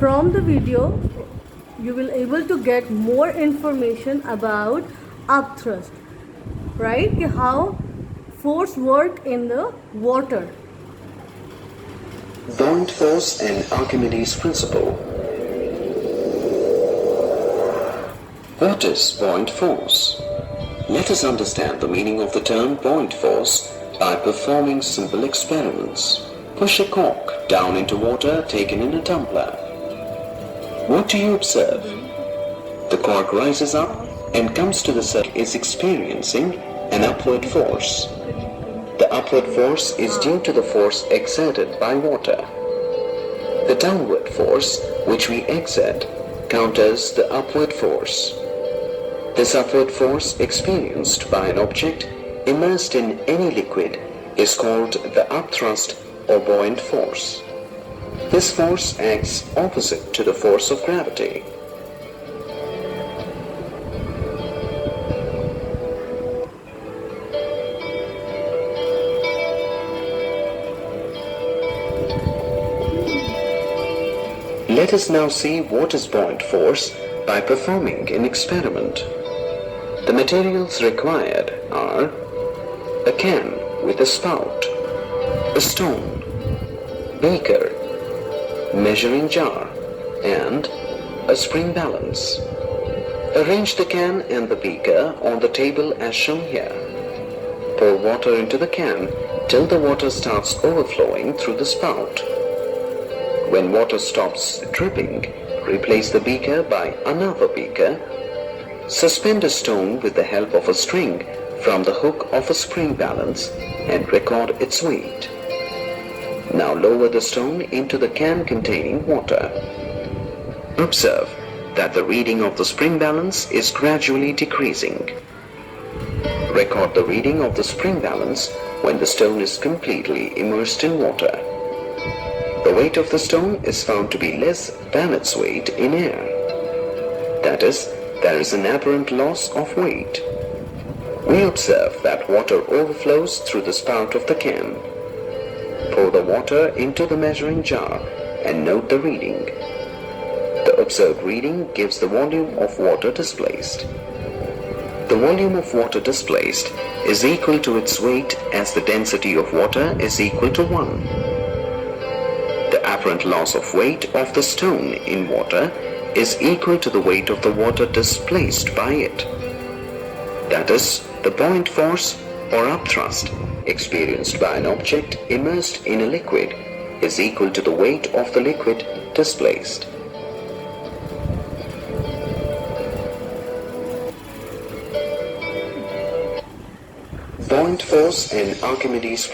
from the video you will able to get more information about upthrust, right? How force work in the water. Buoyant force and Archimedes' principle. What is buoyant force? Let us understand the meaning of the term buoyant force by performing simple experiments. Push a cork down into water taken in a tumbler. What do you observe? The cork rises up and comes to the surface, is experiencing an upward force. The upward force is due to the force exerted by water. The downward force which we exert counters the upward force. This upward force experienced by an object immersed in any liquid is called the upthrust or buoyant force. This force acts opposite to the force of gravity. Let us now see what is buoyant force by performing an experiment. The materials required are a can with a spout, a stone, beaker, measuring jar, and a spring balance. Arrange the can and the beaker on the table as shown here. Pour water into the can till the water starts overflowing through the spout. When water stops dripping, replace the beaker by another beaker. Suspend a stone with the help of a string from the hook of a spring balance and record its weight. Now lower the stone into the can containing water. Observe that the reading of the spring balance is gradually decreasing. Record the reading of the spring balance when the stone is completely immersed in water. The weight of the stone is found to be less than its weight in air. That is, there is an apparent loss of weight. We observe that water overflows through the spout of the can. Pour the water into the measuring jar and note the reading. The observed reading gives the volume of water displaced. The volume of water displaced is equal to its weight as the density of water is equal to 1. The apparent loss of weight of the stone in water is equal to the weight of the water displaced by it. That is, the buoyant force or upthrust experienced by an object immersed in a liquid is equal to the weight of the liquid displaced. Buoyant force and Archimedes' principle.